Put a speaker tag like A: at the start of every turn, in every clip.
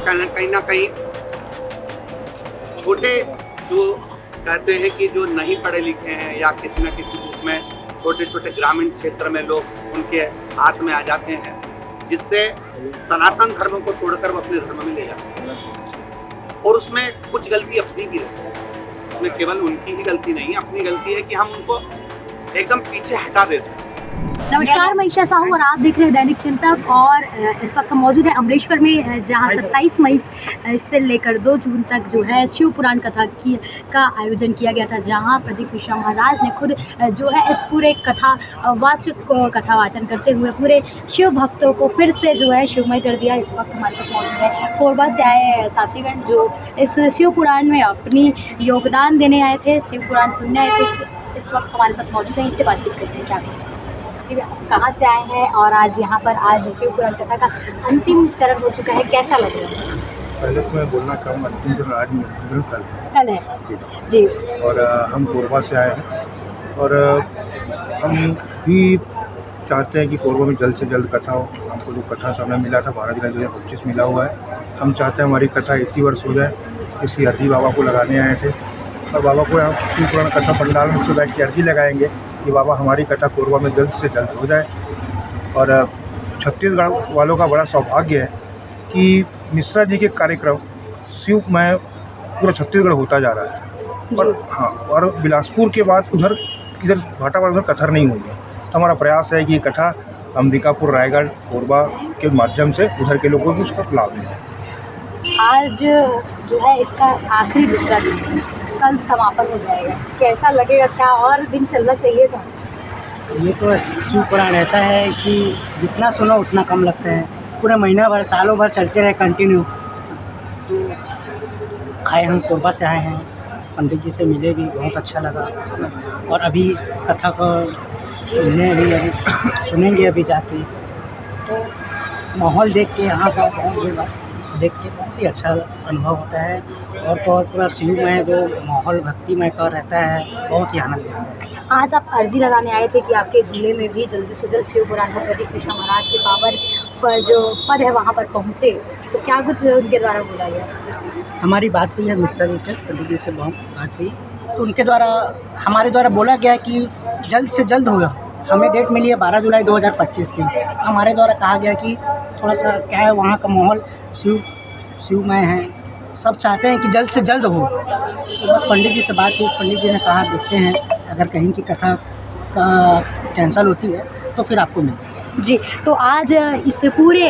A: कहीं ना कहीं छोटे जो कहते हैं कि जो नहीं पढ़े लिखे हैं या किसी न किसी रूप में छोटे छोटे ग्रामीण क्षेत्र में लोग उनके हाथ में आ जाते हैं, जिससे सनातन धर्म को तोड़कर वो अपने धर्म में ले जाते हैं। और उसमें कुछ गलती अपनी भी रहती है, उसमें केवल उनकी ही गलती नहीं है, अपनी गलती है कि हम उनको एकदम पीछे हटा देते हैं।
B: नमस्कार, मैं ईशा साहू और आप देख रहे हैं दैनिक चिंतक। और इस वक्त हम मौजूद है अमरेश्वर में, जहां 27 मई से लेकर 2 जून तक जो है शिव पुराण कथा का आयोजन किया गया था, जहां प्रदीप मिश्रा महाराज ने खुद जो है इस पूरे कथा वाचन करते हुए पूरे शिव भक्तों को फिर से जो है शिवमय कर दिया। इस वक्त हमारे पास मौजूद है कोरबा से आए साथीगण, जो इस शिव पुराण में अपनी योगदान देने आए थे, शिव पुराण सुनने आए थे। इस वक्त हमारे साथ मौजूद हैं, इनसे बातचीत करते हैं। क्या कुछ कहाँ से आए हैं और आज यहाँ पर आज शिव पुराण कथा का अंतिम चरण हो चुका है, कैसा लग रहा है?
C: पहले तो मैं बोलना चाहूँगा अंतिम चरण आज नहीं,
B: कल है जी।
C: और हम कोरबा से आए हैं और हम भी चाहते हैं कि कोरबा में जल्द से जल्द कथा हो। हमको जो कथा समय मिला था 12 जुलाई 2025 मिला हुआ है। हम चाहते हैं हमारी कथा इसी वर्ष हो जाए। किसी अर्जी बाबा को लगाने आए थे और बाबा को हम शिव पुराण कथा पंडाल में से बैठ के अर्जी लगाएंगे कि बाबा हमारी कथा कोरबा में जल्द से जल्द हो जाए। और छत्तीसगढ़ वालों का बड़ा सौभाग्य है कि मिश्रा जी के कार्यक्रम शिव में पूरा छत्तीसगढ़ होता जा रहा है। और हाँ, और बिलासपुर के बाद इधर भाटापारा उधर कथा नहीं हुई है। तो हमारा प्रयास है कि ये कथा अंबिकापुर, रायगढ़, कोरबा के माध्यम से उधर के लोगों को उसका लाभ मिले।
B: आज जो है इसका आखिरी दूसरा दिन है, कल समापन हो जाएगा, कैसा लगेगा? क्या और दिन चलना चाहिए था?
D: ये तो शिव पुराण ऐसा है कि जितना सुनो उतना कम लगता है। पूरे महीना भर, सालों भर चलते रहे कंटिन्यू। तो आए हम कोरबा से आए हैं, पंडित जी से मिले भी, बहुत अच्छा लगा। और अभी कथा को सुनेंगे अभी जाके। तो माहौल देख के यहाँ का देख के बहुत ही अच्छा अनुभव होता है। और तो और पूरा शिवमय जो माहौल भक्तिमय का रहता है, बहुत ही आनंद आता है।
B: आज आप अर्जी लगाने आए थे कि आपके ज़िले में भी जल्दी से जल्द शिव पुराण में प्रदीप मिश्रा महाराज के पावर पर जो पद है वहाँ पर पहुँचे, तो क्या कुछ उनके द्वारा बोला गया?
D: हमारी बात हुई है मिश्रा जी से, पंडित जी से बहुत बात हुई, तो उनके द्वारा हमारे द्वारा बोला गया कि जल्द से जल्द होगा। हमें डेट मिली है 12 जुलाई 2025 की। हमारे द्वारा कहा गया कि थोड़ा सा क्या है, वहाँ का माहौल शिवमय है, सब चाहते हैं कि जल्द से जल्द हो। तो बस पंडित जी से बात हुई, पंडित जी ने कहा देखते हैं, अगर कहीं की कथा का कैंसल होती है तो फिर आपको मिलेगा।
B: जी, तो आज इस पूरे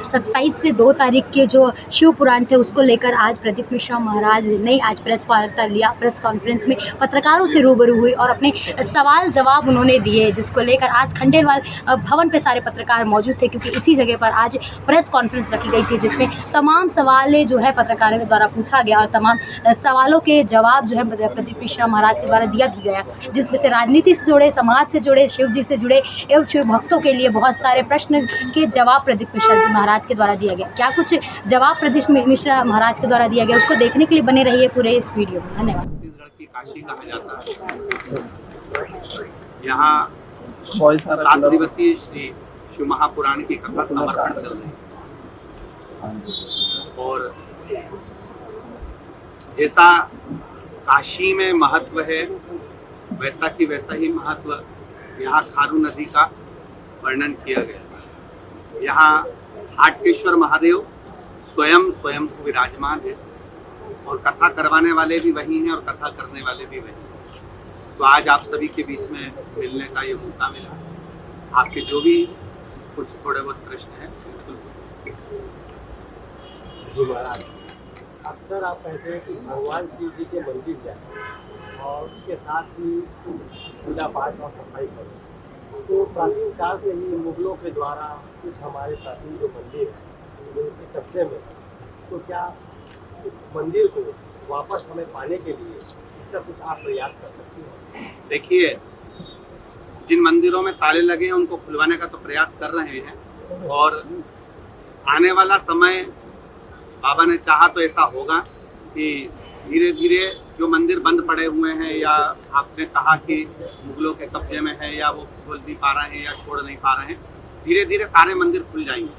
B: 27 से 2 तारीख के जो शिव पुराण थे उसको लेकर आज प्रदीप मिश्रा महाराज ने आज प्रेस वार्ता लिया। प्रेस कॉन्फ्रेंस में पत्रकारों से रूबरू हुए और अपने सवाल जवाब उन्होंने दिए, जिसको लेकर आज खंडेलवाल भवन पे सारे पत्रकार मौजूद थे, क्योंकि इसी जगह पर आज प्रेस कॉन्फ्रेंस रखी गई थी, जिसमें तमाम सवाल जो है पत्रकारों के द्वारा पूछा गया और तमाम सवालों के जवाब जो है प्रदीप मिश्रा महाराज के द्वारा दिया भी गया, जिसमें से राजनीति से जुड़े, समाज से जुड़े, शिव जी से जुड़े एवं शिव भक्तों के लिए बहुत सारे प्रश्न के जवाब प्रदीप मिश्रा जी महाराज के द्वारा दिया गया। क्या कुछ जवाब प्रदीप मिश्रा महाराज के द्वारा दिया गया, उसको देखने के लिए बने रहिए पूरे इस वीडियो में। धन्यवाद।
A: छत्तीसगढ़ की काशी कहा जाता है। यहाँ 7 दिवसीय श्री शिव महापुराण की कथा समर्पण चल रही है। और जैसा काशी में महत्व है, वैसा की वैसा ही महत्व यहाँ खारू नदी का वर्णन किया गया। यहाँ हाटकेश्वर महादेव स्वयं विराजमान है और कथा करवाने वाले भी वही हैं और कथा करने वाले भी वही हैं। तो आज आप सभी के बीच में मिलने का ये मौका मिला। आपके जो भी कुछ थोड़े बहुत प्रश्न हैं बिल्कुल।
E: अक्सर आप कहते हैं कि भगवान शिव जी के मंदिर जाए और उसके साथ ही पूजा पाठ और सफाई करें। तो प्राचीन काल से ही मुगलों के द्वारा कुछ हमारे प्राचीन जो मंदिर हैं उनके कब्जे में, तो क्या इस मंदिर को वापस हमें पाने के लिए इसका कुछ आप प्रयास कर सकते हैं?
A: देखिए, जिन मंदिरों में ताले लगे हैं उनको खुलवाने का तो प्रयास कर रहे हैं और आने वाला समय बाबा ने चाहा तो ऐसा होगा कि धीरे धीरे जो मंदिर बंद पड़े हुए हैं या आपने कहा कि मुगलों के कब्जे में है या वो खोल नहीं पा रहे हैं या छोड़ नहीं पा रहे हैं, धीरे धीरे सारे मंदिर खुल जाएंगे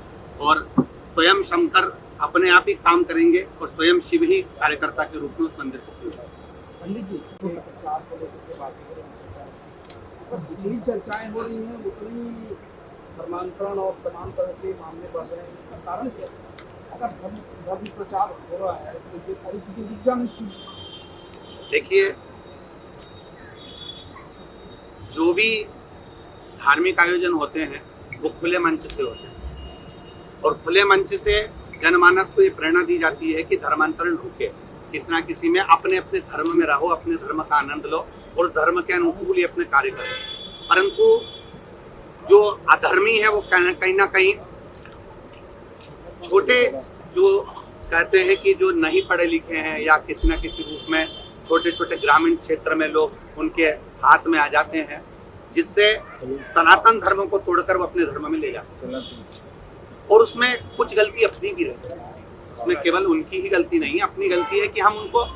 A: और स्वयं शंकर अपने आप ही काम करेंगे और स्वयं शिव ही कार्यकर्ता के रूप में उस मंदिर को पूजेंगे।
E: पंडित जी प्रचार को लेकर के बात करें, जितनी चर्चाएं हो रही हैं उतनी धर्मांतरण और समान तरह के मामले बढ़ रहे हैं, इसका कारण क्या है? अगर धर्म प्रचार हो रहा है तो ये सारी चीजें दिख जानी चाहिए।
A: देखिए, जो भी धार्मिक आयोजन होते हैं वो खुले मंच से होते हैं और खुले मंच से जनमानस को ये प्रेरणा दी जाती है कि धर्मांतरण रुके, किसी ना किसी में अपने अपने धर्म में रहो, अपने धर्म का आनंद लो और उस धर्म के अनुकूल ही अपने कार्य करो। परंतु जो अधर्मी है वो कहीं ना कहीं छोटे, जो कहते हैं कि जो नहीं पढ़े लिखे हैं या किसी न किसी रूप में छोटे छोटे ग्रामीण क्षेत्र में लोग उनके हाथ में आ जाते हैं, जिससे सनातन धर्म को तोड़कर वो अपने धर्म में ले जाते हैं और उसमें कुछ गलती अपनी भी रहती है। उसमें केवल उनकी ही गलती नहीं है, अपनी गलती है कि हम उनको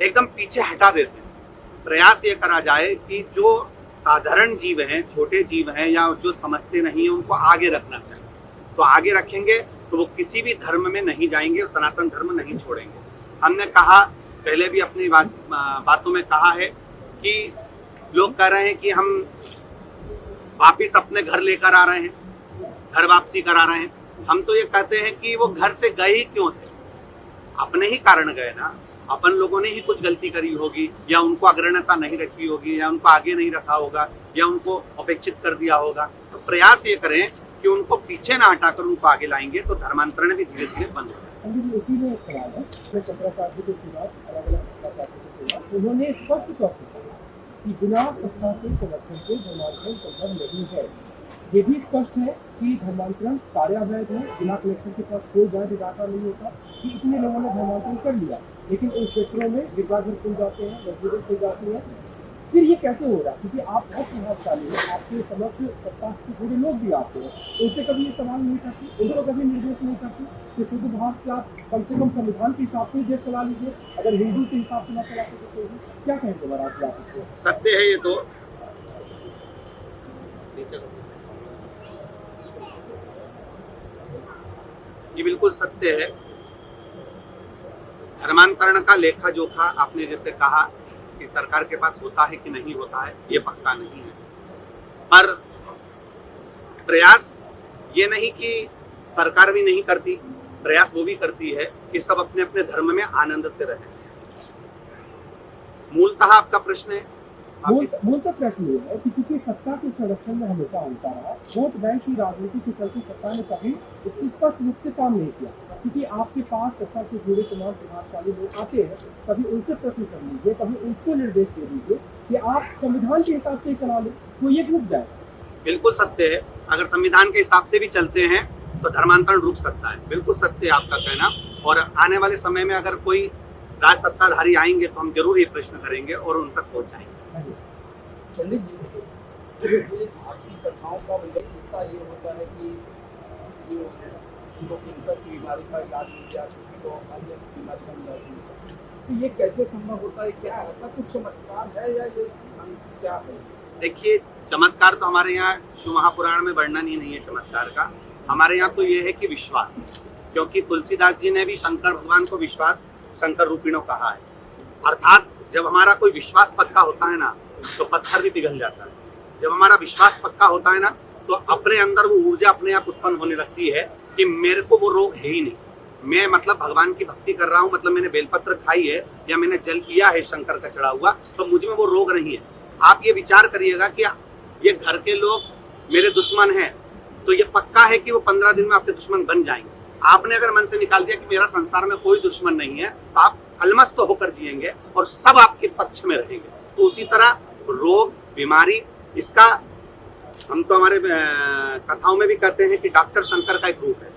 A: एकदम पीछे हटा देते हैं। प्रयास ये करा जाए कि जो साधारण जीव हैं, छोटे जीव हैं या जो समझते नहीं है, उनको आगे रखना चाहिए। तो आगे रखेंगे तो वो किसी भी धर्म में नहीं जाएंगे और सनातन धर्म नहीं छोड़ेंगे। हमने कहा, पहले भी अपनी बातों में कहा है कि लोग कह रहे हैं कि हम वापिस अपने घर लेकर आ रहे हैं, घर वापसी करा रहे हैं। हम तो ये कहते हैं कि वो घर से गए ही क्यों थे? अपने ही कारण गए ना। अपन लोगों ने ही कुछ गलती करी होगी या उनको अग्रण्यता नहीं रखी होगी या उनको आगे नहीं रखा होगा या उनको अपेक्षित कर दिया होगा। तो प्रयास ये करें कि उनको पीछे ना हटाकर उनको आगे लाएंगे तो धर्मांतरण भी धीरे धीरे बंद हो जाएगा।
E: इसी में एक सवाल है, शंकराचार्य के खिलाफ अलग-अलग उन्होंने स्पष्ट तौर पर कहा कि बिना प्रशासनिक समर्थन के धर्मांतरण संभव नहीं है। ये भी स्पष्ट है कि धर्मांतरण कार्य अवैध है, बिना कलेक्शन के पास कोई जांच इरादा नहीं होता कि इतने लोगों ने धर्मांतरण कर लिया, लेकिन उन क्षेत्रों में गिरजाघर खुल जाते हैं, मस्जिदें खुल जाती हैं। फिर ये कैसे हो रहा है? क्योंकि आप बहुत प्रभावशाली हैं, आपके समक्ष सत्ता से जुड़े लोग भी आते हैं, उनसे कभी ये सवाल नहीं करती, उनको कभी निर्देश नहीं करती कि शुद्ध भाव से आप कम से कम संविधान के हिसाब से देश चला लीजिए। अगर हिंदू के हिसाब से ना चला सके तो क्या कहेंगे महाराज आप?
A: सत्य है ये तो। ये बिल्कुल सत्य है। धर्मांतरण का लेखा जोखा आपने जैसे कहा कि सरकार के पास होता है कि नहीं होता है, ये पक्का नहीं है। पर प्रयास ये नहीं कि सरकार भी नहीं करती, प्रयास वो भी करती है कि सब अपने अपने धर्म में आनंद से रहें। मूलतः आपका प्रश्न है,
E: मूलतः प्रश्न ये है कि क्योंकि सत्ता के संरक्षण में हमेशा होता रहा, वोट बैंक की राजनीति के चलते सत्ता ने कभी इसकी स्पष्ट रूप से काम नहीं किया। क्योंकि आपके पास सत्ता से जुड़े तमाम प्रभावशाली लोग आते हैं, कभी उनसे प्रश्न कर लीजिए, कभी उनको निर्देश दे दीजिए कि आप संविधान के हिसाब से चला लें, तो ये रुक जाए।
A: बिल्कुल सत्य है। अगर संविधान के हिसाब से भी चलते हैं तो धर्मांतरण रुक सकता है। बिल्कुल सत्य है आपका कहना। और आने वाले समय में अगर कोई राज सत्ताधारी आएंगे तो हम जरूर ये प्रश्न करेंगे और उन तक पहुँचाएंगे।
E: पंडित जी, भारतीय कथाओं का हिस्सा ये होता है कि जो कैंसर की बीमारी का इलाज मिल जाए, किसी को अन्य बीमारी का इलाज मिल जाए, तो ये कैसे संभव होता है? क्या ऐसा कुछ चमत्कार है या ये क्या है?
A: देखिए, चमत्कार तो हमारे यहाँ शिव महापुराण में वर्णन ही नहीं है चमत्कार का। हमारे यहाँ तो ये है कि विश्वास, क्योंकि तुलसीदास जी ने भी शंकर भगवान को विश्वास शंकर रूपिणो कहा है। अर्थात जब हमारा कोई विश्वास पक्का होता है ना तो पत्थर भी पिघल जाता है। जब हमारा विश्वास पक्का होता है ना तो अपने अंदर वो ऊर्जा अपने आप उत्पन्न होने लगती है कि मेरे को वो रोग है ही नहीं। मैं मतलब भगवान की भक्ति कर रहा हूँ, मतलब मैंने बेलपत्र खाई है या मैंने जल किया है शंकर का चढ़ा हुआ, तो मुझ में वो रोग नहीं है। आप ये विचार करिएगा कि ये घर के लोग मेरे दुश्मन हैं, तो ये पक्का है कि वो 15 दिन में आपके दुश्मन बन जाएंगे। आपने अगर मन से निकाल दिया कि मेरा संसार में कोई दुश्मन नहीं है, तो आप अलमस्त होकर जिएंगे और सब आपके पक्ष में रहेंगे। तो उसी तरह रोग, बीमारी, इसका हम तो हमारे कथाओं में भी कहते हैं कि डॉक्टर शंकर का एक रूप है।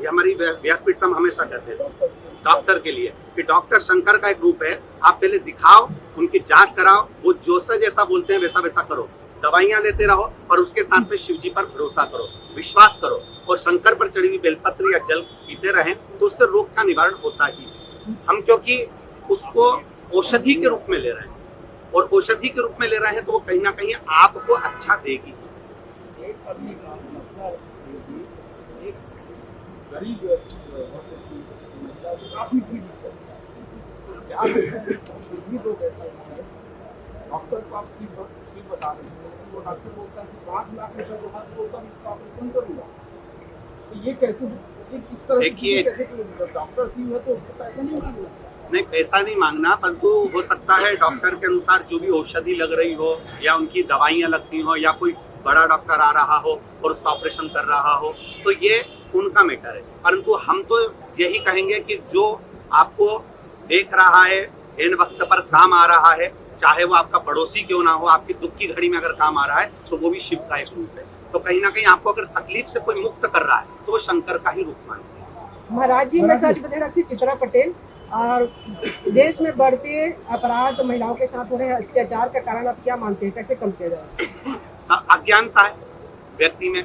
A: ये हमारी व्यासपीठ से हम हमेशा कहते हैं डॉक्टर के लिए कि डॉक्टर शंकर का एक रूप है। आप पहले दिखाओ, उनकी जांच कराओ, वो जैसा बोलते हैं वैसा वैसा करो, दवाइयां लेते रहो और उसके साथ में शिव जी पर भरोसा करो, विश्वास करो और शंकर पर चढ़ी हुई बेलपत्र या जल पीते रहें तो उससे रोग का निवारण होता ही है। हम क्योंकि उसको औषधि के रूप में ले रहे हैं और औषधि के रूप में ले रहे हैं तो वो कहीं ना कहीं आपको अच्छा देगी।
E: गरीब वर्ग की महिला काफी पीड़ित है। यहाँ भी लोग ऐसे हैं, डॉक्टर पास फीस बता रहे हैं, वो डॉक्टर बोलता है कि 5 लाख रुपए के बाद बोलता है इसका ऑपरेशन करूँगा। तो ये कैसे, ये किस तरह
A: देखिए,
E: कैसे डॉक्टर सी है तो उसको पैसा नहीं मांगना?
A: नहीं, पैसा नहीं मांगना, परंतु हो सकता है डॉक्टर के अनुसार जो भी औषधि लग रही हो या उनकी दवाइयाँ लगती हो या कोई बड़ा डॉक्टर आ रहा हो और उसका ऑपरेशन कर रहा हो, तो ये उनका मैटर है। परंतु हम तो यही कहेंगे कि जो आपको देख रहा है, इन वक्त पर काम आ रहा है, चाहे वो आपका पड़ोसी क्यों ना हो, आपकी दुख की घड़ी में अगर काम आ रहा है तो वो भी शिव का एक रूप है। तो कहीं ना कहीं आपको अगर तकलीफ से कोई मुक्त कर रहा है तो वो शंकर का ही रूप मानते हैं।
F: महाराज जी, मैं सच बता रही चित्रा पटेल, और देश में बढ़ते अपराध महिलाओं के साथ हो रहे अत्याचार का कारण आप क्या मानते हैं, कैसे कम किया जाए?
A: अज्ञानता है व्यक्ति में।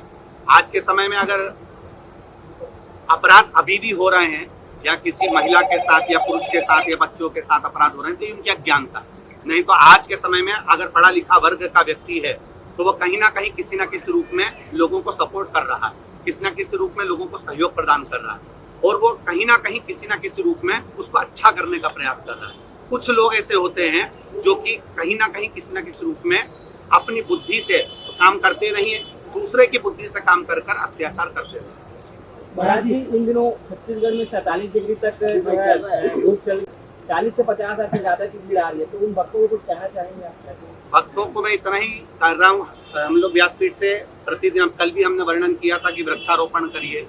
A: आज के समय में अगर अपराध अभी भी हो रहे हैं या किसी महिला के साथ या पुरुष के साथ या बच्चों के साथ अपराध हो रहे हैं तो ये उनकी अज्ञानता। नहीं तो आज के समय में अगर पढ़ा लिखा वर्ग का व्यक्ति है तो वो कहीं ना कहीं किसी ना किसी रूप में लोगों को सपोर्ट कर रहा है, किसी ना किसी रूप में लोगों को सहयोग प्रदान कर रहा है, और वो कहीं ना कहीं किसी ना किसी रूप में उसको अच्छा करने का प्रयास कर रहा है। कुछ लोग ऐसे होते हैं जो कि कहीं ना कहीं किसी ना किसी रूप में अपनी बुद्धि से तो काम करते नहीं है, दूसरे की बुद्धि से काम कर कर अत्याचार करते हैं।
E: महाराज जी, इन दिनों छत्तीसगढ़ में 47 डिग्री तक जो है धूप चल, 40 से 50 से ज्यादा की भीड़ आ रही है, तो उन भक्तों को कुछ कहना चाहेंगे आप?
A: भक्तों को मैं इतना ही कर रहा हूँ, हम लोग व्यासपीठ से प्रतिदिन, कल भी हमने वर्णन किया था कि वृक्षारोपण करिए,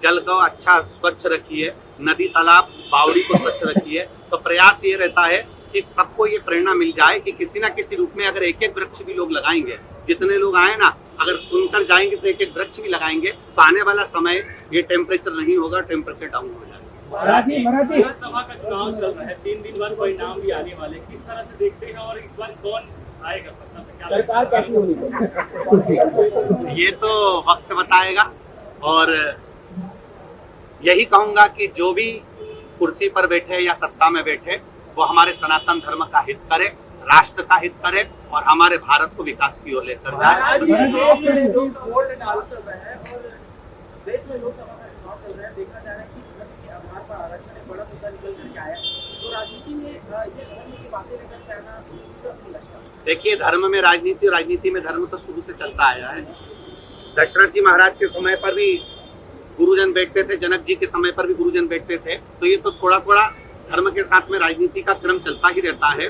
A: जल को अच्छा स्वच्छ रखिए, नदी तालाब बावड़ी को स्वच्छ रखिए। तो प्रयास ये रहता है कि सबको ये प्रेरणा मिल जाए कि किसी ना किसी रूप में अगर एक एक वृक्ष भी लोग लगाएंगे, जितने लोग आए ना, अगर सुनकर जाएंगे तो एक एक वृक्ष भी लगाएंगे तो आने वाला समय ये टेम्परेचर नहीं होगा, टेम्परेचर डाउन हो जाएगा।
E: महाराज जी, विधानसभा का चुनाव चल रहा है, 3 दिन बाद परिणाम भी आने वाले, किस तरह से देखते हैं और इस बार कौन आएगा सत्ता पे, क्या सरकार कैसी होनी चाहिए?
A: ये तो वक्त बताएगा, और यही कहूंगा कि जो भी कुर्सी पर बैठे या सत्ता में बैठे वो हमारे सनातन धर्म का हित करे, राष्ट्र का हित करे और हमारे भारत को विकास की ओर लेकर जाए।
E: देश में लोकसभा का चुनाव चल रहा है, देखा जा रहा है कि आधार पर आरक्षण एक बड़ा मुद्दा निकल करके आया, तो राजनीति में ये धर्म की बातें लेकर के आना नहीं लगता? देखिए,
A: धर्म में राजनीति, राजनीति में धर्म तो शुरू से चलता आया है। दशरथ जी महाराज के समय पर भी गुरुजन बैठते थे, जनक जी के समय पर भी गुरुजन बैठते थे, तो ये तो थोड़ा थोड़ा धर्म के साथ में राजनीति का क्रम चलता ही रहता है।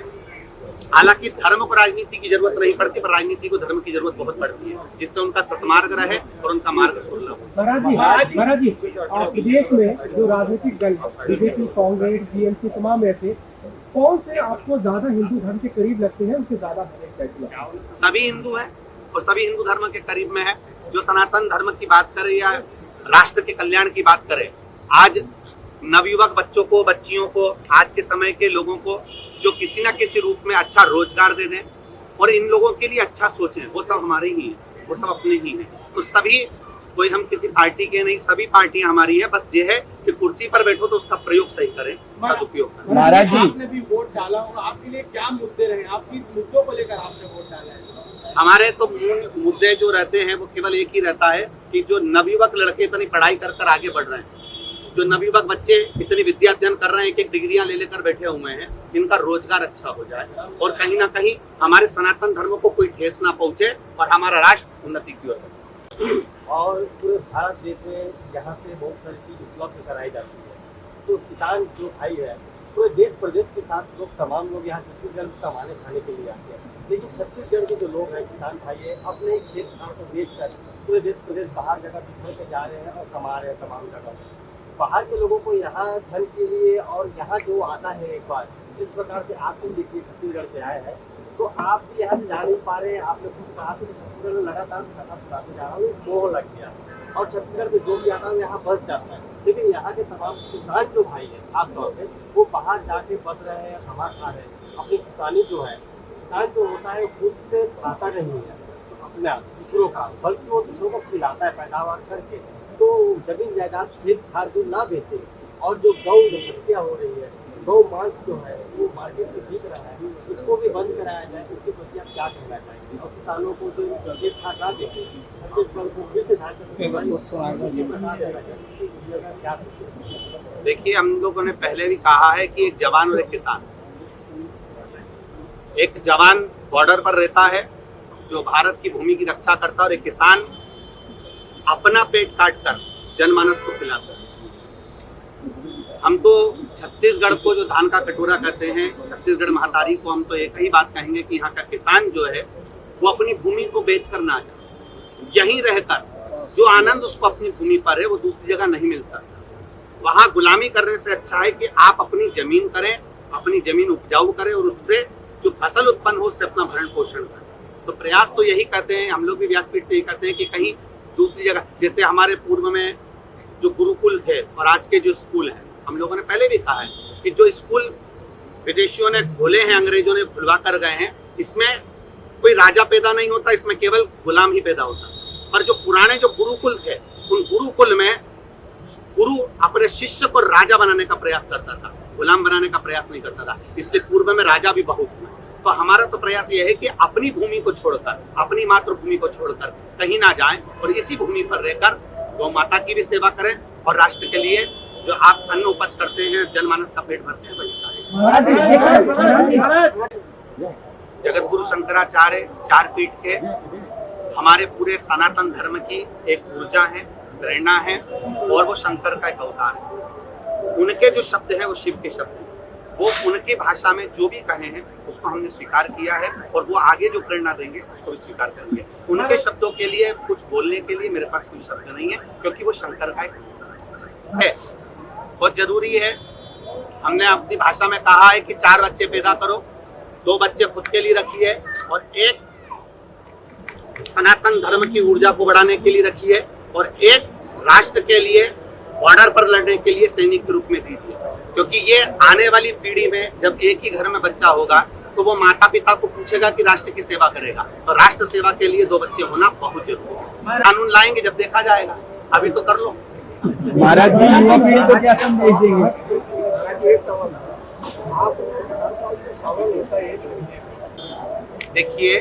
A: हालांकि धर्म को राजनीति की जरूरत नहीं पड़ती, पर राजनीति को धर्म की जरूरत बहुत पड़ती है, जिससे उनका सत्मार्ग रहे और उनका मार्ग सुलभ हो।
E: महाराज जी, विदेश में जो राजनीतिक दल बीजेपी, कांग्रेस, टीएमसी, तमाम ऐसे, कौन से आपको ज्यादा हिंदू धर्म के करीब लगते हैं, उनसे ज्यादा
A: सभी हिंदू हैं और सभी हिंदू धर्म के करीब में है। जो सनातन धर्म की बात करे या राष्ट्र के कल्याण की बात करे, आज नवयुवक बच्चों को, बच्चियों को, आज के समय के लोगों को जो किसी न किसी रूप में अच्छा रोजगार दे दें और इन लोगों के लिए अच्छा सोचें, वो सब हमारे ही हैं, वो सब अपने ही हैं। तो सभी, कोई हम किसी पार्टी के नहीं, सभी पार्टियां हमारी है। बस ये है कि कुर्सी पर बैठो तो उसका प्रयोग सही करें, सदुपयोग करें।
E: महाराज जी, आपने भी वोट डाला होगा, आपके लिए क्या मुद्दे रहे, आप किस मुद्दों को लेकर आपने वोट डाला है?
A: हमारे तो मूल मुद्दे जो रहते हैं वो केवल एक ही रहता है कि जो नवयुवक लड़के इतनी पढ़ाई कर कर आगे बढ़ रहे हैं, जो नवयुवक बच्चे इतनी विद्या अध्ययन कर रहे हैं, एक एक डिग्रियां ले लेकर बैठे हुए हैं, इनका रोजगार अच्छा हो जाए और कहीं ना कहीं हमारे सनातन धर्म को कोई ठेस ना पहुंचे और हमारा राष्ट्र उन्नति की ओर बढ़े।
E: और पूरे भारत देश में यहाँ से बहुत सारी चीज उपलब्ध कराई जाती है, तो किसान जो भाई है पूरे देश प्रदेश के साथ लोग, तमाम लोग यहाँ छत्तीसगढ़ में कमाने खाने के लिए आते हैं, लेकिन छत्तीसगढ़ के जो लोग हैं, किसान भाई है, अपने खेत खान को बेच कर पूरे देश प्रदेश बाहर जगह बिखर के जा रहे हैं और कमा रहे हैं तमाम जगह। बाहर के लोगों को यहाँ धन के लिए, और यहाँ जो आता है एक बार, जिस प्रकार से आप भी देखिए छत्तीसगढ़ से आए हैं, तो आप भी यहाँ जा नहीं पा रहे हैं। आपने खुद कहा कि छत्तीसगढ़ में लगातार कथा सुनाते जा रहा हूँ, मोह लग गया और छत्तीसगढ़ में जो भी आता है यहाँ बस जाता है, लेकिन यहाँ के तमाम किसान जो भाई है खासतौर पर, वो बाहर जाके बस रहे हैं, कमा खा रहे हैं। अपनी किसानी जो है, किसान जो होता है खुद से खाता नहीं है अपना दूसरों का, बल्कि वो दूसरों को खिलाता है पैदावार करके। तो जमीन जायदाद खेत खार जो ना बेचे, और जो गौ हत्या हो रही है, गौ मांस जो है वो मार्केट में बिक रहा है, इस इसको भी बंद कराया जाए, इसके प्रति आप क्या कहना चाहेंगे? और किसानों को जो रेट हटा देंगे, छत्तीसगढ़ को फिर से ढांचा क्या?
A: देखिए, हम लोगों ने पहले भी कहा है कि एक जवान और एक किसान, एक जवान बॉर्डर पर रहता है जो भारत की भूमि की रक्षा करता है, और एक किसान अपना पेट काट कर जनमानस को खिलाता है। हम तो छत्तीसगढ़ को जो धान का कटोरा कहते हैं, छत्तीसगढ़ महातारी को, हम तो एक ही बात कहेंगे कि यहाँ का किसान जो है वो अपनी भूमि को बेच कर ना जाए, यहीं रहकर जो आनंद उसको अपनी भूमि पर है वो दूसरी जगह नहीं मिल सकता। वहाँ गुलामी करने से अच्छा है कि आप अपनी जमीन करें, अपनी जमीन उपजाऊ करें और उससे जो फसल उत्पन्न हो उससे अपना भरण पोषण करें। तो प्रयास तो यही करते हैं, हम लोग भी व्यासपीठ से यही करते हैं कि कहीं दूसरी जगह, जैसे हमारे पूर्व में जो गुरुकुल थे और आज के जो स्कूल हैं, हम लोगों ने पहले भी कहा है कि जो स्कूल विदेशियों ने खोले हैं, अंग्रेजों ने खुलवा कर गए हैं, इसमें कोई राजा पैदा नहीं होता, इसमें केवल गुलाम ही पैदा होता। पर जो पुराने जो गुरुकुल थे, उन गुरुकुल में गुरु अपने शिष्य को राजा बनाने का प्रयास करता था, गुलाम बनाने का प्रयास नहीं करता था। इसलिए पूर्व में राजा भी बहुत हुए। तो हमारा तो प्रयास यह है कि अपनी भूमि को छोड़कर, अपनी मातृभूमि को छोड़कर कहीं ना जाएं और इसी भूमि पर रहकर गौ माता की भी सेवा करें और राष्ट्र के लिए जो आप अन्न उपज करते हैं, जनमानस का पेट भरते हैं, वही करें। जगत गुरु शंकराचार्य 4 पीठ के हमारे पूरे सनातन धर्म की एक ऊर्जा है, प्रेरणा है, और वो शंकर का एक अवतार है। उनके जो शब्द हैं वो शिव के शब्द हैं। वो उनकी भाषा में जो भी कहे हैं उसको हमने स्वीकार किया है, और वो आगे जो प्रेरणा देंगे उसको भी स्वीकार करेंगे। उनके शब्दों के लिए कुछ बोलने के लिए मेरे पास कोई शब्द नहीं है, क्योंकि वो शंकर का एक है। बहुत जरूरी है, हमने अपनी भाषा में कहा है कि 4 बच्चे पैदा करो, 2 बच्चे खुद के लिए रखिए और एक सनातन धर्म की ऊर्जा को बढ़ाने के लिए रखिए, और एक राष्ट्र के लिए बॉर्डर पर लड़ने के लिए सैनिक के रूप में दीजिए। क्योंकि ये आने वाली पीढ़ी में जब एक ही घर में बच्चा होगा तो वो माता पिता को पूछेगा कि राष्ट्र की सेवा करेगा, तो राष्ट्र सेवा के लिए 2 बच्चे होना बहुत जरूरी है। कानून लाएंगे जब देखा जाएगा, अभी तो कर लो।
E: महाराज जी, युवा पीढ़ी को क्या संदेश देंगे?
A: देखिए,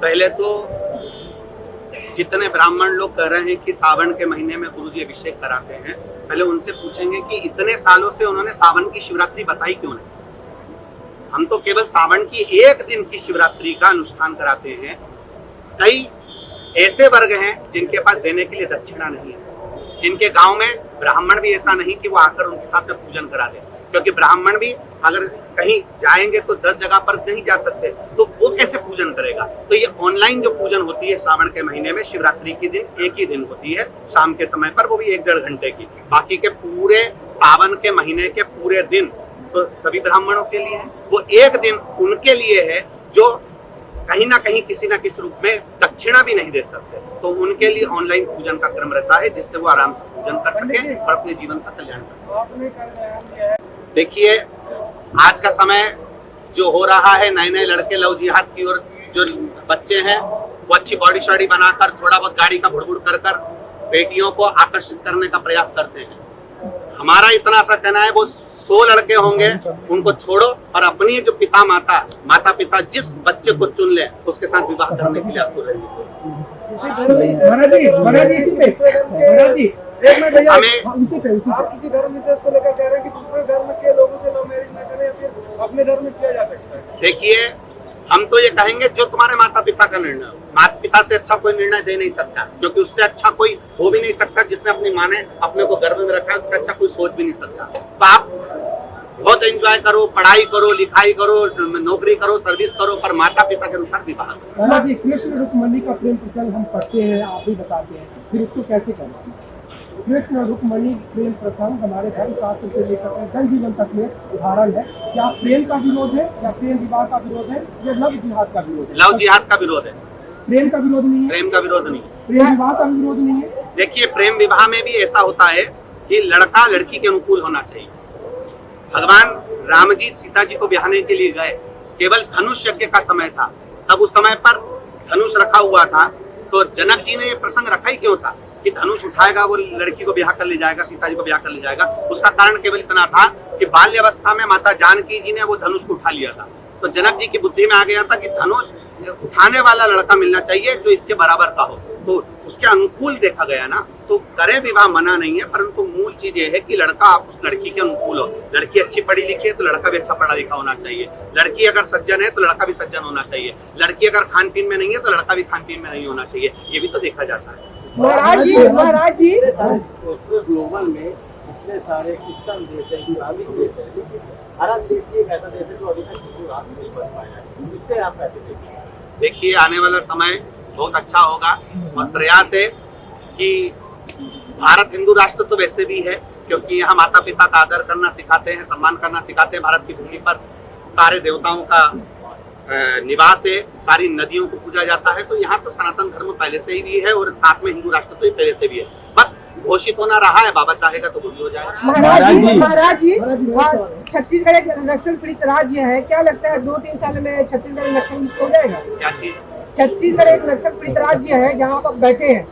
A: पहले तो जितने ब्राह्मण लोग कह रहे हैं कि सावन के महीने में गुरुजी अभिषेक कराते हैं, पहले उनसे पूछेंगे कि इतने सालों से उन्होंने सावन की शिवरात्रि बताई क्यों नहीं। हम तो केवल सावन की 1 दिन की शिवरात्रि का अनुष्ठान कराते हैं। कई ऐसे वर्ग हैं जिनके पास देने के लिए दक्षिणा नहीं है, जिनके गांव में ब्राह्मण भी ऐसा नहीं कि वो आकर उनके साथ में पूजन करा दे, क्योंकि ब्राह्मण भी अगर कहीं जाएंगे तो 10 जगह पर नहीं जा सकते, तो वो कैसे पूजन करेगा। तो ये ऑनलाइन जो पूजन होती है सावन के महीने में, शिवरात्रि के दिन 1 ही दिन होती है शाम के समय पर, वो भी 1-1.5 घंटे की। बाकी के पूरे सावन के महीने के पूरे दिन तो सभी ब्राह्मणों के लिए है। वो 1 दिन उनके लिए है जो कहीं ना कहीं किसी न किसी रूप में दक्षिणा भी नहीं दे सकते, तो उनके लिए ऑनलाइन पूजन का क्रम रहता है, जिससे वो आराम से पूजन कर सके और अपने जीवन का कल्याण कर सके। देखिए, आज का समय जो हो रहा है, नए लड़के लव जिहाद की ओर जो बच्चे हैं वो अच्छी बॉडी शॉडी बनाकर, थोड़ा बहुत गाड़ी का भुड़भुड़ कर बेटियों को आकर्षित करने का प्रयास करते हैं। हमारा इतना सा कहना है, वो 100 लड़के होंगे उनको छोड़ो और अपनी जो माता पिता जिस बच्चे को चुन ले उसके साथ विवाह करने के लिए आपको
E: हमें
F: आप किसी धर्म विशेष को लेकर कह रहे हैं कि दूसरे धर्म के लोगों से लव मैरिज न करें या फिर अपने धर्म में किया जा सकता है।
A: देखिए, हम तो ये कहेंगे जो तुम्हारे माता पिता का निर्णय हो, माता पिता से अच्छा कोई निर्णय दे नहीं सकता, क्योंकि उससे अच्छा कोई हो भी नहीं सकता। जिसने अपनी माँ ने अपने को गर्भ में रखा है उससे अच्छा कोई सोच भी नहीं सकता। तो आप बहुत एंजॉय करो, पढ़ाई करो, लिखाई करो, नौकरी करो, सर्विस करो, पर माता पिता के अनुसार विवाह करो।
E: महाराज जी, कृष्ण रुक्मणी का प्रेम प्रसंग हम पढ़ते हैं, आप भी बताते हैं, फिर उसको कैसे करना है? कृष्ण रुक्मणी प्रेम प्रसंग हमारे धर्म शास्त्र से लेकर जन जीवन तक में उदाहरण है। क्या प्रेम का विरोध है, या प्रेम विवाह का विरोध है, या लव जिहाद का विरोध है?
A: लव जिहाद का विरोध है,
E: प्रेम का विरोध नहीं है।
A: प्रेम का विरोध नहीं है।
E: प्रेम विवाह का विरोध नहीं है।
A: देखिए, प्रेम विवाह में भी ऐसा होता है कि लड़का लड़की के अनुकूल होना चाहिए। भगवान राम जी सीता जी को ब्याहने के लिए गए, केवल धनुष यज्ञ का समय था, तब उस समय पर धनुष रखा हुआ था, तो जनक जी ने ये प्रसंग रखा ही क्यों था कि धनुष उठाएगा वो लड़की को ब्याह कर ले जाएगा, सीता जी को ब्याह कर ले जाएगा। उसका कारण केवल इतना था कि बाल्यावस्था में माता जानकी जी ने वो धनुष को उठा लिया था। तो जनक जी की बुद्धि में आ गया था कि धनुष उठाने वाला लड़का मिलना चाहिए जो इसके बराबर का हो, तो उसके अनुकूल देखा गया ना। तो करे विवाह मना नहीं है, परंतु मूल चीज ये है कि लड़का उस लड़की के अनुकूल हो। लड़की अच्छी पढ़ी लिखी है तो लड़का भी अच्छा पढ़ा लिखा होना चाहिए। लड़की अगर सज्जन है तो लड़का भी सज्जन होना चाहिए। लड़की अगर खान पीन में नहीं है तो लड़का भी खान पीन में नहीं होना चाहिए। ये भी तो देखा जाता है।
F: महाराज जी
E: पूरे ग्लोबल में इतने सारे क्रिश्चियन देश है, इस्लामिक देश है, लेकिन भारत देश ही एक ऐसा देश है जो अभी तक हिंदू राष्ट्र नहीं बन पाया है। इससे आप कैसे देखते हैं?
A: देखिए, आने वाला समय बहुत अच्छा होगा और प्रयास है कि भारत हिंदू राष्ट्र तो वैसे भी है, क्योंकि यहाँ माता पिता का आदर करना सिखाते हैं, सम्मान करना सिखाते हैं। भारत की भूमि पर सारे देवताओं का निवास है, सारी नदियों को पूजा जाता है। तो यहाँ तो सनातन धर्म पहले से ही भी है और साथ में हिंदू राष्ट्र तो पहले से भी है। बस घोषित होना रहा है, बाबा चाहेगा तो वो भी हो जाएगा।
F: महाराज जी छत्तीसगढ़ एक नक्सल पीड़ित राज्य है, क्या लगता है 2-3 साल में छत्तीसगढ़ नक्सल मुक्त हो जाएगा?
A: क्या चीज?
F: छत्तीसगढ़ एक नक्सल पीड़ित राज्य है जहाँ आप बैठे हैं,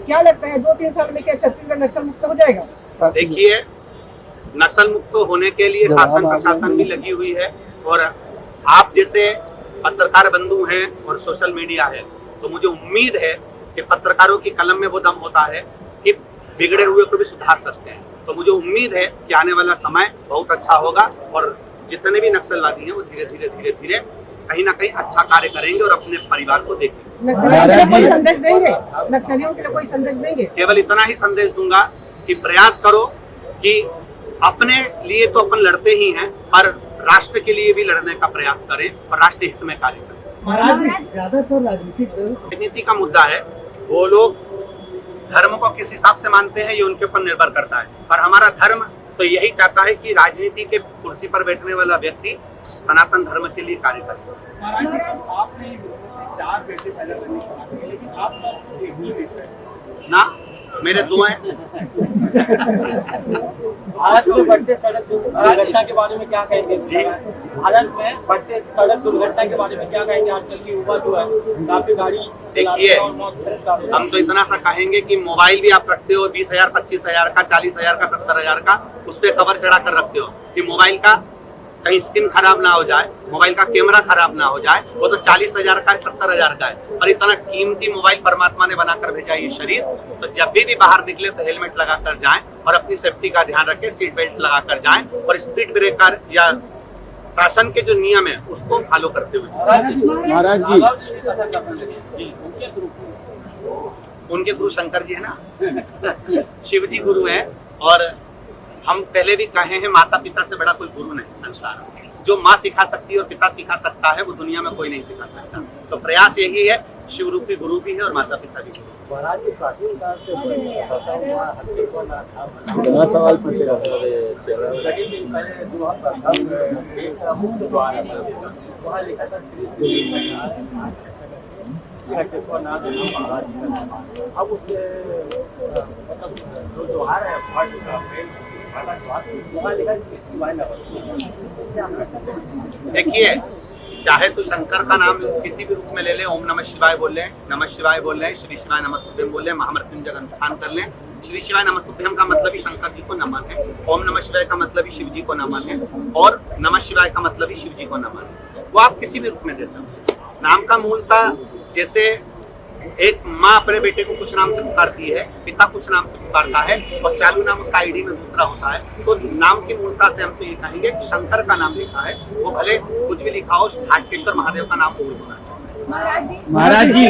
F: क्या लगता है 2-3 साल में क्या छत्तीसगढ़ नक्सल मुक्त हो जाएगा?
A: देखिए, नक्सल मुक्त होने के लिए शासन प्रशासन भी लगी हुई है और आप जैसे पत्रकार बंधु हैं और सोशल मीडिया है, तो मुझे उम्मीद है कि पत्रकारों की कलम में वो दम होता है कि बिगड़े हुए को भी सुधार सकते हैं। तो मुझे उम्मीद है कि आने वाला समय बहुत अच्छा होगा और जितने भी नक्सलवादी हैं वो धीरे धीरे कहीं ना कहीं अच्छा कार्य करेंगे और अपने परिवार को देखेंगे।
F: नक्सलियों के लिए कोई संदेश देंगे? नक्सलियों के लिए कोई संदेश देंगे?
A: केवल इतना ही संदेश दूंगा कि प्रयास करो कि अपने लिए तो अपन लड़ते ही हैं, पर राष्ट्र के लिए भी लड़ने का प्रयास करें और राष्ट्र हित में कार्य करें।
F: ज्यादातर
A: राजनीति का मुद्दा है, वो लोग धर्म को किस हिसाब से मानते हैं ये उनके ऊपर निर्भर करता है, पर हमारा धर्म तो यही चाहता है कि राजनीति के कुर्सी पर बैठने वाला व्यक्ति सनातन धर्म के लिए कार्य करे।
E: आपने 4 बेटे पैदा करने की बात की, लेकिन आप तो एक ही बेटा है
A: ना, मेरे 2 हैं।
E: भारत में बढ़ते सड़क दुर्घटना के बारे में क्या कहेंगे जी? भारत में बढ़ते सड़क दुर्घटना के बारे में क्या कहेंगे? आजकल की युवा जो है काफी गाड़ी
A: देखिए, हम तो इतना सा कहेंगे कि मोबाइल भी आप रखते हो 20,000, 25,000 का, 40,000 का, 70,000 का, उस पर कवर चढ़ा कर रखते हो कि मोबाइल का कहीं स्क्रीन खराब ना हो जाए, मोबाइल का कैमरा खराब ना हो जाए। वो तो 40,000 का है, 70,000 का है, और इतना कीमती मोबाइल परमात्मा ने बनाकर भेजा ये शरीर। तो जब भी बाहर निकले तो हेलमेट लगा कर जाएं और अपनी सेफ्टी का ध्यान रखें, सीट बेल्ट लगा कर जाएं और स्पीड ब्रेकर या शासन के जो नियम है उसको फॉलो करते हुए।
E: महाराज जी
A: उनके गुरु शंकर जी है ना, शिव जी गुरु हैं। और हम पहले भी कहे हैं, माता पिता से बड़ा कोई गुरु नहीं संसार में। जो माँ सिखा सकती है और पिता सिखा सकता है वो दुनिया में कोई नहीं सिखा सकता। तो प्रयास यही है, शिव रूपी गुरु भी है और माता पिता भी है।
E: महाराज जी प्राचीन काल से कितना सवाल पूछेगा सेकंड दिन पहले जो आपका मुख्य द्वार है वहाँ लिखा था श्री ना देना महाराज। अब उससे मतलब जो द्वार है
A: देखिए, चाहे तो शंकर का नाम किसी भी रूप में ले लें, ओम नमः शिवाय बोल लें, नमः शिवाय बोल लें, श्री शिवाय नमस्तुभ्यम बोल लें, महामृत्युंजय का अनुष्ठान कर लें। श्री शिवाय नमस्तुभ्यम का मतलब ही शंकर जी को नमन है, ओम नमः शिवाय का मतलब ही शिव जी को नमन है, और नमः शिवाय का मतलब ही शिव जी को नमन है। वो आप किसी भी रूप में दे सकते हैं। नाम का मूलता, जैसे एक माँ अपने बेटे को कुछ नाम से पुकारती है, पिता कुछ नाम से पुकारता है, और चालू नाम उसका आईडी में दूसरा होता है। तो नाम की मूलता से हम तो ये कहेंगे कि शंकर का नाम लिखा है, वो भले कुछ भी लिखा हो, हाटकेश्वर महादेव का नाम मूल होना चाहिए।
G: महाराज जी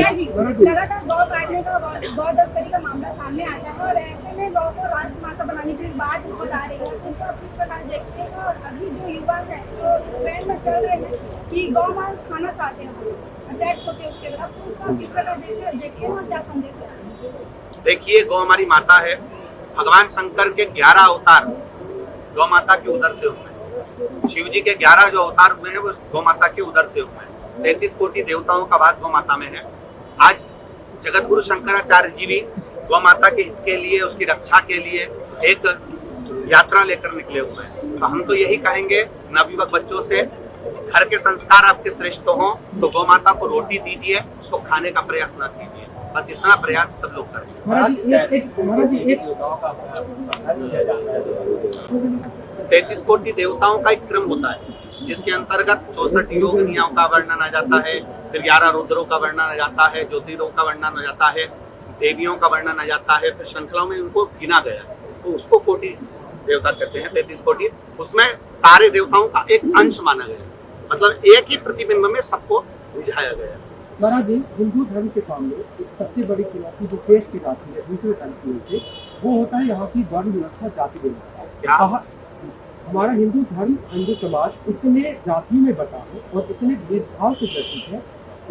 G: लगातार गौ काटने का, गौ तस्करी का मामला सामने आता है और ऐसे में गौ को राष्ट्रमाता बनाने की बात बता रही है, उनको आप किस प्रकार देखते हैं? और अभी जो युवा है तो इस ट्रेंड में चल रहे हैं कि गौ मांस खाना चाहते हैं, अटैक होते हैं उसके बाद, तो उसको किस प्रकार देखते हैं और क्या संदेश देते हैं?
A: देखिए, गौ हमारी माता है। भगवान शंकर के 11 अवतार गौ माता के उदर से हुए हैं। शिव जी के 11 जो अवतार हुए हैं वो गौ माता के उदर से हुए हैं। 33 कोटि देवताओं का वास गौ माता में है। आज जगत गुरु शंकराचार्य जी भी गौ माता के हित के लिए, उसकी रक्षा के लिए एक यात्रा लेकर निकले हुए हैं। तो हम तो यही कहेंगे नवयुवक बच्चों से, घर के संस्कार आपके श्रेष्ठ हों तो गौ माता को रोटी दीजिए, उसको खाने का प्रयास न कीजिए। बस इतना प्रयास सब लोग करें।
E: महाराज जी एक योद्धाओं का किया जाता है
A: 33 कोटि देवताओं का एक क्रम होता है जिसके अंतर्गत 64 योगिनियों का वर्णन आ जाता है, फिर 11 रुद्रों का वर्णन आ जाता है, ज्योतिरों का वर्णन आ जाता है, देवियों का वर्णन आ जाता है, फिर श्रृंखलाओं में उनको गिना गया तो उसको कोटि देवता कहते हैं 33 कोटि। उसमें सारे देवताओं का एक अंश माना गया, मतलब एक ही प्रतिबिंब में सबको बुझाया गया।
E: महाराज जी हिंदू धर्म के सामने एक सबसे बड़ी चुनौती जो पेश की जाती है दूसरे धर्म की ओर से वो होता है यहाँ की वर्ण व्यवस्था जाति व्यवस्था। हमारा हिंदू धर्म हिंदू समाज इतने जाति में बटा है और इतने भेदभाव से ग्रसित है।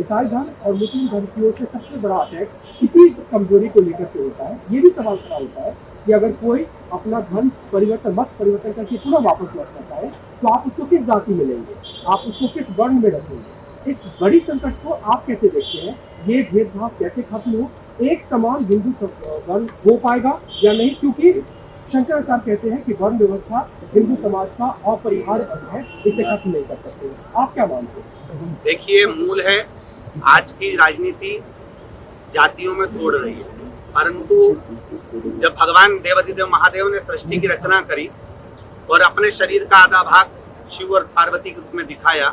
E: ईसाई धर्म और मुस्लिम धर्म की ओर से सबसे बड़ा अटैक इसी कमजोरी को लेकर के होता है। ये भी सवाल खड़ा होता है कि अगर कोई अपना धर्म मत परिवर्तन करके पुनः वापस लौटना चाहे तो आप उसको किस जाति में लेंगे, आप उसको किस वर्ण में रखेंगे। इस बड़ी संकट को आप कैसे देखते हैं, ये भेदभाव कैसे खत्म हो, एक समान हिंदू वर्ण हो पाएगा या नहीं, क्योंकि शंकराचार्य कहते हैं कि वर्ण व्यवस्था हिंदू समाज का अपरिहार्य अंग है, इसे खत्म नहीं कर सकते। आप क्या मानते हैं?
A: देखिए मूल है आज की राजनीति जातियों में तोड़ रही है, परंतु जब भगवान देवाधिदेव महादेव ने सृष्टि की रचना करी और अपने शरीर का आधा भाग शिव और पार्वती के रूप में दिखाया,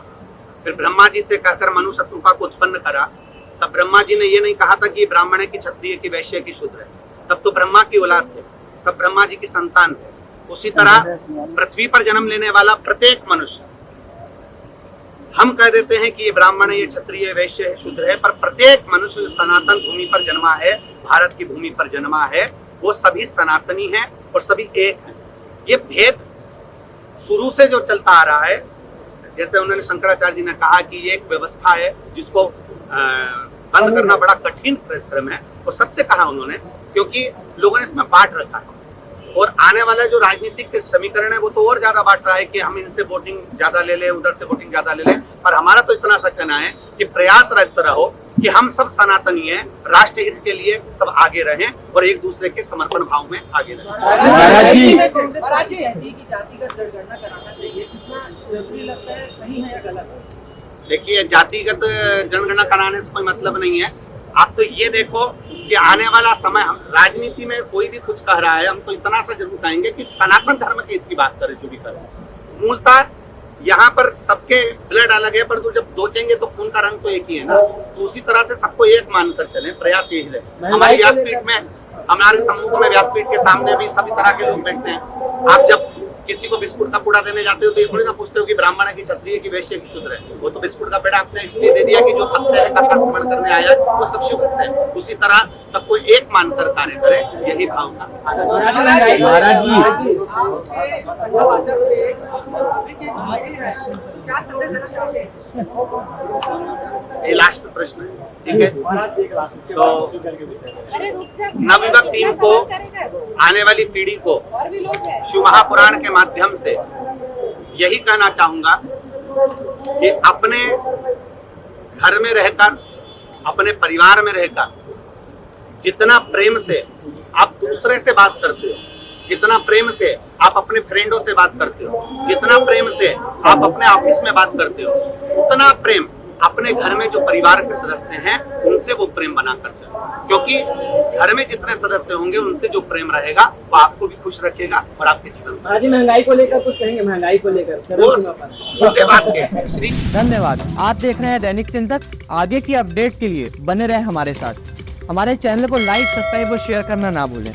A: फिर ब्रह्मा जी से कहकर मनु शत्रुपा को उत्पन्न करा, तब ब्रह्मा जी ने ये नहीं कहा था कि ब्राह्मण है, कि क्षत्रिय, की वैश्य, की शूद्र है, तब तो ब्रह्मा की औलाद थे, सब ब्रह्मा जी की संतान थे। उसी तरह पृथ्वी पर जन्म लेने वाला प्रत्येक मनुष्य, हम कह देते हैं कि ये ब्राह्मण है, ये क्षत्रिय है, वैश्य है, शूद्र है, पर प्रत्येक मनुष्य सनातन भूमि पर जन्मा है, भारत की भूमि पर जन्मा है, वो सभी सनातनी हैं और सभी एक हैं। ये भेद शुरू से जो चलता आ रहा है, जैसे उन्होंने शंकराचार्य जी ने कहा कि ये एक व्यवस्था है जिसको बंद करना बड़ा कठिन परिश्रम है, और सत्य कहा उन्होंने, क्योंकि लोगों ने इसमें बांट रखा है और आने वाला जो राजनीतिक समीकरण है वो तो और ज्यादा बांट रहा है कि हम इनसे वोटिंग ज्यादा ले लें, उधर से वोटिंग ज्यादा ले लें। पर हमारा तो इतना सा कहना है कि प्रयास रहता रहो कि हम सब सनातनी हैं, राष्ट्र हित के लिए सब आगे रहें और एक दूसरे के समर्पण भाव में आगे रहें। देखिए जातिगत जनगणना कराने से कोई मतलब नहीं है। आप तो ये देखो कि आने वाला समय, हम राजनीति में कोई भी कुछ कह रहा है, हम तो इतना सा जरूर कहेंगे कि सनातन धर्म की इसकी बात करें जो भी करें। मूलतः यहाँ पर सबके ब्लड अलग है, पर तो जब दोचेंगे तो खून का रंग तो एक ही है ना, तो उसी तरह से सबको एक मानकर चले, प्रयास यही रहे। हमारे व्यासपीठ में, हमारे समूह में व्यासपीठ के सामने भी सभी तरह के लोग बैठते हैं। आप जब किसी को बिस्कुट का पूड़ा देने जाते हो तो ये थोड़ी ना पूछते हो कि ब्राह्मण है, कि क्षत्रिय, की वैश्य, की शूद्र है। वो तो बिस्कुट का पेड़ा आपने इसलिए दे दिया कि जो भक्त है, कथा स्मरण करने आया, वो सब शिव भक्त है। उसी तरह सबको एक मानकर कार्य करे, यही भावना। ये लास्ट प्रश्न है, ठीक है। तो नवयुवक टीम को, आने वाली पीढ़ी को शिव महापुराण के माध्यम से यही कहना चाहूंगा कि अपने घर में रहकर, अपने परिवार में रहकर जितना प्रेम से आप दूसरे से बात करते हो, जितना प्रेम से आप अपने फ्रेंडों से बात करते हो, जितना प्रेम से आप अपने ऑफिस में बात करते हो, उतना प्रेम अपने घर में जो परिवार के सदस्य हैं उनसे वो प्रेम बनाकर चलो, क्योंकि घर में जितने सदस्य होंगे उनसे जो प्रेम रहेगा वो आपको भी खुश रखेगा और आपके जीवन में।
E: आज महंगाई को लेकर कुछ कहेंगे? महंगाई को लेकर
A: श्री
H: धन्यवाद। आप देख रहे हैं दैनिक चिंतक। आगे की अपडेट के लिए बने रहे हमारे साथ। हमारे चैनल को लाइक, सब्सक्राइब और शेयर करना ना भूलें।